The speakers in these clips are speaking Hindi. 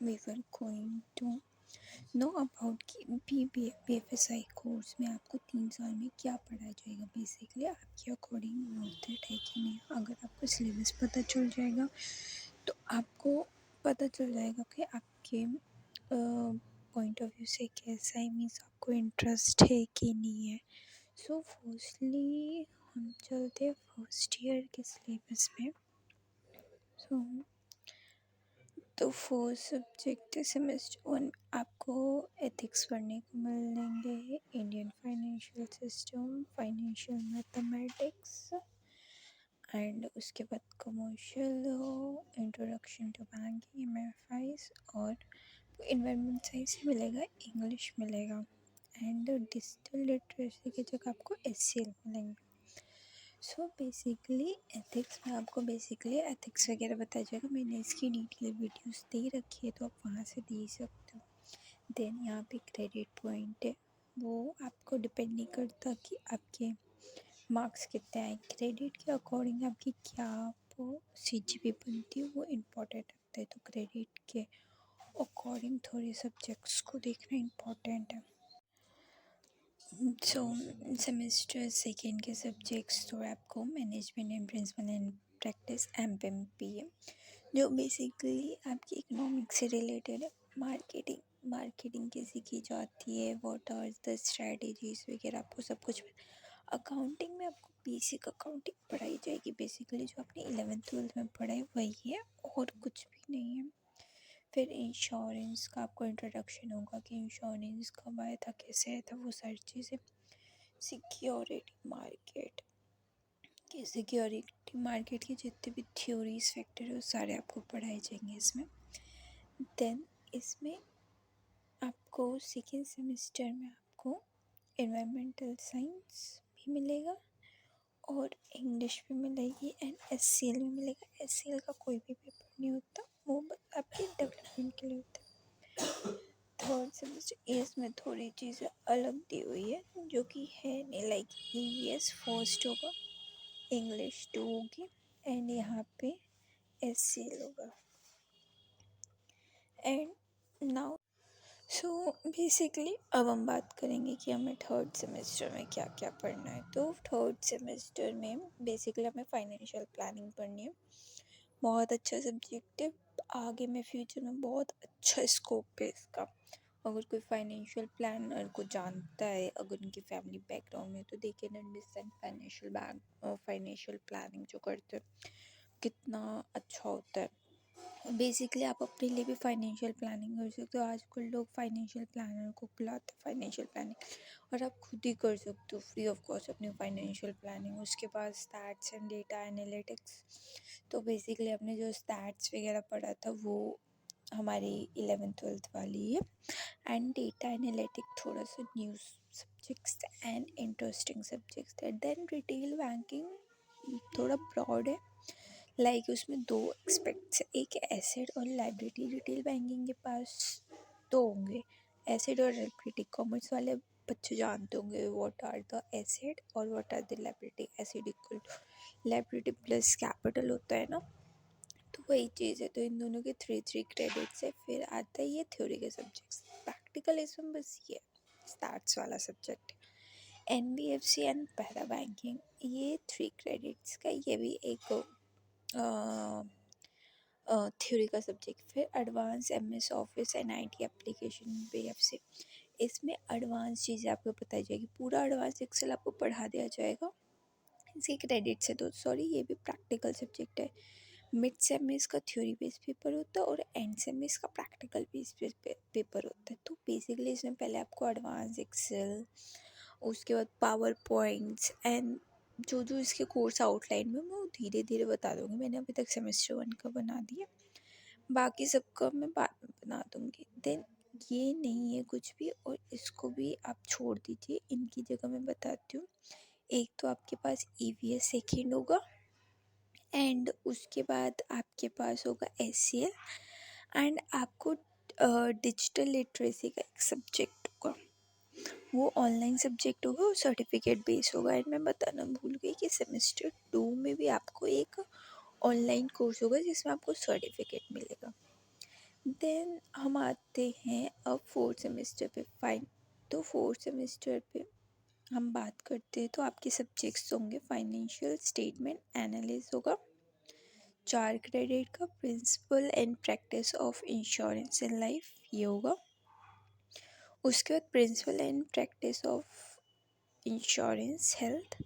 we were going to know about कि BFSI कोर्स में आपको 3 साल में क्या पढ़ाया जाएगा। बेसिकली आपके अकॉर्डिंग वर्थ इट है कि नहीं। अगर आपको सिलेबस पता चल जाएगा तो आपको पता चल जाएगा कि आपके पॉइंट ऑफ व्यू से कैसा है, मीन्स आपको इंटरेस्ट है कि नहीं है। सो फर्स्टली हम चलते हैं फर्स्ट ईयर के सिलेबस में। तो फर्स्ट सब्जेक्ट सेमेस्टर 1 आपको एथिक्स पढ़ने को मिलेंगे, Indian financial system, financial mathematics and उसके बाद commercial law, introduction to banking, MFIs और इन्वायरमेंट साइंस मिलेगा, इंग्लिश मिलेगा एंड डिजिटल लिटरेसी की जगह आपको एचसीएल मिलेंगे। सो बेसिकली एथिक्स में आपको बेसिकली एथिक्स वगैरह बताया जाएगा। मैंने इसकी डिटेल वीडियोस दे रखी है तो आप वहाँ से दे सकते हो। देन यहाँ पे क्रेडिट पॉइंट है, वो आपको डिपेंड नहीं करता कि आपके मार्क्स कितने आए। क्रेडिट के अकॉर्डिंग आपकी क्या वो सीजीपी बनती है वो इम्पोर्टेंट रखता है। तो क्रेडिट के अकॉर्डिंग थोड़े सब्जेक्ट्स को देखना इम्पोर्टेंट है। सो सेमेस्टर सेकेंड के सब्जेक्ट्स तो आपको management and principle and practice MPMP है, जो बेसिकली आपकी इकोनॉमिक्स से रिलेटेड है। मार्केटिंग कैसे की जाती है, व्हाट आर द स्ट्रेटजीज वगैरह आपको सब कुछ। अकाउंटिंग में आपको बेसिक अकाउंटिंग पढ़ाई जाएगी, बेसिकली जो आपने 11th-12th में पढ़ा है वही है और कुछ भी नहीं है। फिर इंश्योरेंस का आपको इंट्रोडक्शन होगा कि इंश्योरेंस कब आया था, कैसे आया था, वो सारी चीज़ें। सिक्योरिटी मार्केट की जितने भी थ्योरीज फैक्टर है वो सारे आपको पढ़ाए जाएंगे इसमें। देन इसमें आपको सेकेंड सेमेस्टर में आपको एनवायरमेंटल साइंस भी मिलेगा और इंग्लिश भी मिलेगी एंड एचसीएल भी मिलेगा। एचसीएल का कोई भी पेपर नहीं होता, वो बस आपके डेवलपमेंट के लिए होता है। थर्ड सेमेस्टर इसमें थोड़ी चीज़ें अलग दी हुई है जो कि है नहीं, लाइक ईवीएस फर्स्ट होगा, इंग्लिश 2 होगी एंड यहाँ पे एचसीएल होगा। एंड नाउ सो बेसिकली अब हम बात करेंगे कि हमें थर्ड सेमेस्टर में क्या क्या पढ़ना है। तो थर्ड सेमेस्टर में बेसिकली हमें फाइनेंशियल प्लानिंग पढ़नी है। बहुत अच्छा सब्जेक्ट है, आगे में फ्यूचर में बहुत अच्छा स्कोप है इसका। अगर कोई फाइनेंशियल प्लानर को जानता है, अगर उनकी फैमिली बैकग्राउंड में, तो they can understand financial planning जो करते हैं कितना अच्छा होता है। बेसिकली आप अपने लिए भी फाइनेंशियल प्लानिंग कर सकते हो। आजकल लोग फाइनेंशियल प्लानर को बुलाते हैं फाइनेंशियल प्लानिंग, और आप खुद ही कर सकते हो फ्री ऑफ कॉस्ट अपनी फाइनेंशियल प्लानिंग। उसके बाद स्टैट्स एंड डेटा एनालिटिक्स, तो बेसिकली आपने जो स्टैट्स वगैरह पढ़ा था वो हमारी 11th-12th वाली है। एंड डेटा एनालिटिक थोड़ा सा news subjects and interesting subjects है। देन रिटेल बैंकिंग थोड़ा ब्रॉड है, लाइक उसमें 2 एस्पेक्ट्स है, एक एसेट और लाइबिलिटी। रिटेल बैंकिंग के पास 2 होंगे, एसेट और लाइबिलिटी। कॉमर्स वाले बच्चे जानते होंगे व्हाट आर द एसेट और what are the liability. Asset equal to liability plus capital होता है ना, तो वही चीज़ है। तो इन दोनों के 3 क्रेडिट्स है। फिर आता है ये थ्योरी के सब्जेक्ट्स, प्रैक्टिकल इसमें बस ये स्टार्ट्स वाला subject. NBFC and para banking, ये 3 क्रेडिट्स का, ये भी एक थ्योरी का सब्जेक्ट। फिर advance MS office and IT application BFC, इसमें एडवांस चीज़ें आपको बताई जाएगी। पूरा एडवांस एक्सेल आपको पढ़ा दिया जाएगा। इसके क्रेडिट से तो सॉरी, ये भी प्रैक्टिकल सब्जेक्ट है। मिड सेम इसका थ्योरी बेस्ड पेपर होता है और एंड सेम इसका प्रैक्टिकल बेस्ड पेपर होता है। तो बेसिकली इसमें पहले आपको एडवांस एक्सेल, उसके बाद पावर पॉइंट्स एंड जो इसके कोर्स आउटलाइन में मैं धीरे धीरे बता दूँगी। मैंने अभी तक सेमेस्टर 1 का बना दिया, बाकी सबका मैं बाद में बना दूँगी। देन ये नहीं है कुछ भी, और इसको भी आप छोड़ दीजिए। इनकी जगह मैं बताती हूँ। एक तो आपके पास ईवीएस सेकेंड होगा एंड उसके बाद आपके पास होगा एचसीएल एंड आपको डिजिटल लिटरेसी का एक सब्जेक्ट होगा, वो ऑनलाइन सब्जेक्ट होगा और सर्टिफिकेट बेस होगा। एंड मैं बताना भूल गई कि सेमेस्टर 2 में भी आपको एक ऑनलाइन कोर्स होगा जिसमें आपको सर्टिफिकेट मिलेगा। देन हम आते हैं अब फोर्थ सेमेस्टर पे। फाइन, तो फोर्थ सेमेस्टर पे हम बात करते हैं तो आपके सब्जेक्ट्स होंगे फाइनेंशियल स्टेटमेंट एनालिसिस होगा, 4 क्रेडिट का principle and practice of insurance in life ये होगा। उसके बाद principle and practice of insurance health,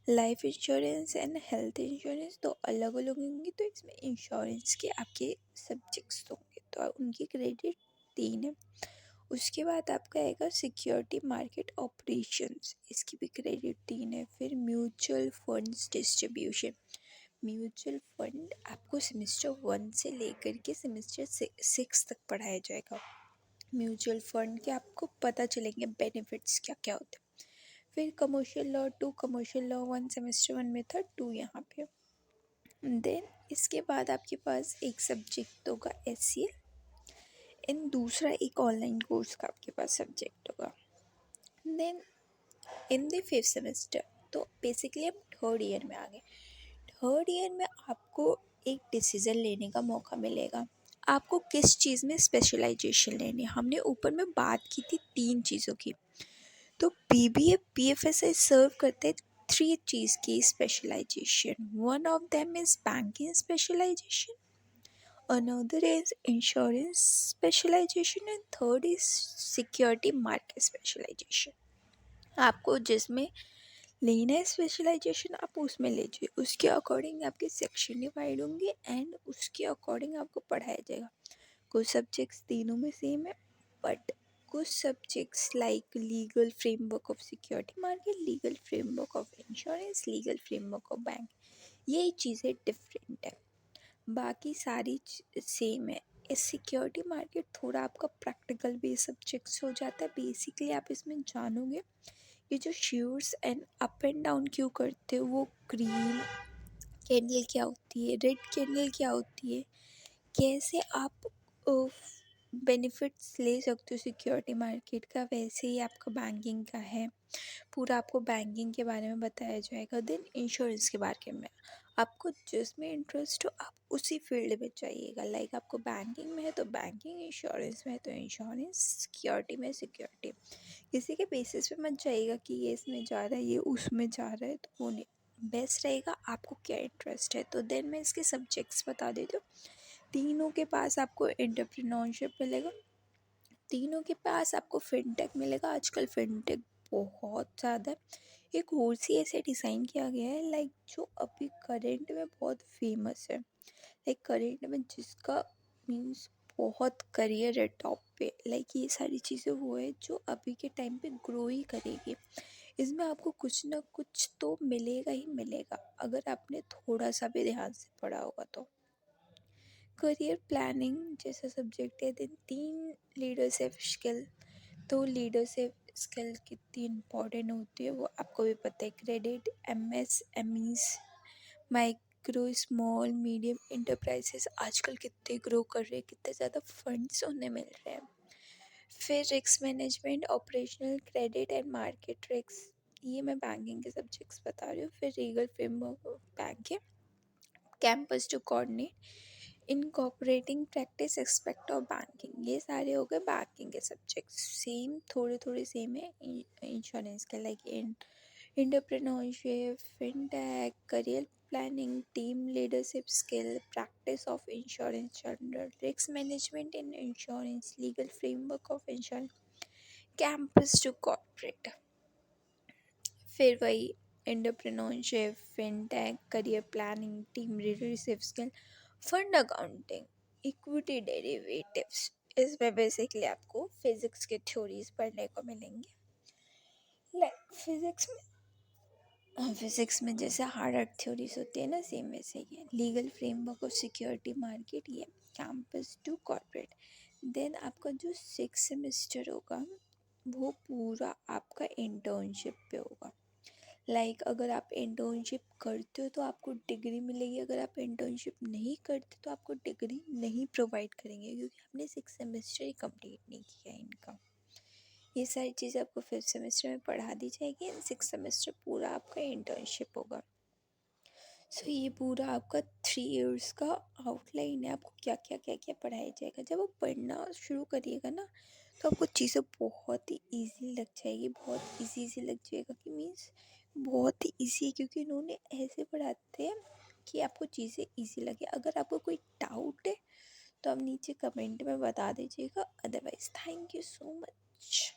life insurance and health insurance तो अलग अलग होंगी, तो इसमें इंश्योरेंस के आपके सब्जेक्ट्स होंगे, तो उनकी क्रेडिट 3 है। उसके बाद आपका आएगा सिक्योरिटी मार्केट ऑपरेशंस, इसकी भी क्रेडिट 3 है। फिर mutual funds distribution, mutual fund आपको सेमेस्टर 1 से लेकर के सेमेस्टर 6 तक पढ़ाया जाएगा। म्यूचुअल फंड के आपको पता चलेंगे बेनिफिट्स क्या क्या होते हैं। फिर commercial law 2, commercial law 1 semester 1 में था, 2 यहाँ पे। देन इसके बाद आपके पास एक सब्जेक्ट होगा SCL, एंड दूसरा एक ऑनलाइन कोर्स का आपके पास सब्जेक्ट होगा। Then in the 5th semester, तो बेसिकली हम थर्ड ईयर में आ गए। थर्ड ईयर में आपको एक डिसीज़न लेने का मौका मिलेगा, आपको किस चीज़ में स्पेशलाइजेशन लेनी है। हमने ऊपर में बात की थी 3 चीज़ों की, तो BBA BFSI सर्व करते 3 चीज़ की specialisation. One of them is banking specialisation, another is insurance specialization and third is security market specialization। आपको जिसमें लेना है स्पेशलाइजेशन आप उसमें लीजिए, उसके अकॉर्डिंग आपके सेक्शन डिवाइड होंगे एंड उसके अकॉर्डिंग आपको पढ़ाया जाएगा। कुछ सब्जेक्ट्स तीनों में सेम है, बट कुछ subjects like legal framework of security market, legal framework of insurance, legal framework of bank, ये चीज़ें डिफरेंट है, बाकी सारी सेम है। इस सिक्योरिटी मार्केट थोड़ा आपका प्रैक्टिकल बेस सब्जेक्ट्स हो जाता है। बेसिकली आप इसमें जानोगे ये जो shares and up and down क्यों करते हो, वो ग्रीन कैंडल क्या होती है, रेड कैंडल क्या होती है, कैसे आप बेनिफिट्स ले सकते हो सिक्योरिटी मार्केट का, वैसे ही आपका बैंकिंग का है। पूरा आपको बैंकिंग के बारे में बताया जाएगा। देन इंश्योरेंस के बारे में, आपको जिसमें इंटरेस्ट हो आप उसी फील्ड में जाइएगा। लाइक आपको बैंकिंग में है तो बैंकिंग, इंश्योरेंस में है तो इंश्योरेंस, सिक्योरिटी में सिक्योरिटी। किसी के बेसिस पे मत जाइएगा कि ये इसमें जा रहा है ये उसमें जा रहा है, तो वो नहीं बेस्ट रहेगा। आपको क्या इंटरेस्ट है, तो देन मैं इसके सब्जेक्ट्स बता देती हूँ। तीनों के पास आपको एंटरप्रेन्योरशिप मिलेगा, तीनों के पास आपको फिनटेक मिलेगा। आजकल फिनटेक बहुत ज़्यादा है। एक कोर्स ही ऐसे डिज़ाइन किया गया है लाइक जो अभी करेंट में बहुत फेमस है, लाइक करेंट में जिसका मीन्स बहुत करियर है टॉप पे। लाइक ये सारी चीज़ें वो है जो अभी के टाइम पे ग्रो ही करेगी। इसमें आपको कुछ ना कुछ तो मिलेगा ही मिलेगा, अगर आपने थोड़ा सा भी ध्यान से पढ़ा होगा तो। करियर प्लानिंग जैसा सब्जेक्ट है। दिन 3 लीडरशिप स्किल, तो लीडरशिप स्किल कितनी इम्पोर्टेंट होती है वो आपको भी पता है। Credit MSMEs, micro small medium enterprises आजकल कितने ग्रो कर रहे हैं, कितने ज़्यादा फंड्स उन्हें मिल रहे हैं। फिर risk management, operational credit and market risk, ये मैं बैंकिंग के सब्जेक्ट्स बता रही हूँ। फिर लीगल फ्रेमवर्क ऑफ बैंक है, campus to coordinate, incorporating practice aspect of banking, ये सारे हो गए बैंकिंग के सब्जेक्ट्स। सेम थोड़े थोड़े सेम है इंश्योरेंस के, like entrepreneurship, fintech, career planning, team leadership skill, practice of insurance general, risk management in insurance, legal framework of insurance, campus to corporate. फिर वही entrepreneurship, fintech, career planning, team leadership skill, fund accounting, equity derivatives. इसमें बेसिकली आपको फिजिक्स के थ्योरीज पढ़ने को मिलेंगे। लाइक फिजिक्स में जैसे हार्ड अर्थ थ्योरीज होती है ना, सेम वैसे ही है। Legal framework of security market, ये कैंपस टू कॉर्पोरेट। देन आपका जो 6th सेमेस्टर होगा वो पूरा आपका इंटर्नशिप पे होगा। लाइक अगर आप इंटर्नशिप करते हो तो आपको डिग्री मिलेगी, अगर आप इंटर्नशिप नहीं करते तो आपको डिग्री नहीं प्रोवाइड करेंगे, क्योंकि आपने 6 सेमेस्टर ही कंप्लीट नहीं किया है इनका। ये सारी चीज़ें आपको 5th सेमेस्टर में पढ़ा दी जाएगी एंड 6th सेमेस्टर पूरा आपका इंटर्नशिप होगा। सो ये पूरा आपका 3 इयर्स का आउटलाइन है, आपको क्या क्या क्या क्या पढ़ाया जाएगा। जब आप पढ़ना शुरू करिएगा ना तो आपको चीज़ें बहुत ही ईजी लग जाएगी, बहुत ईजी लग जाएगा कि मीन्स बहुत ही ईजी, क्योंकि इन्होंने ऐसे पढ़ाते हैं कि आपको चीज़ें ईजी लगे। अगर आपको कोई डाउट है तो आप नीचे कमेंट में बता दीजिएगा, otherwise thank you so much.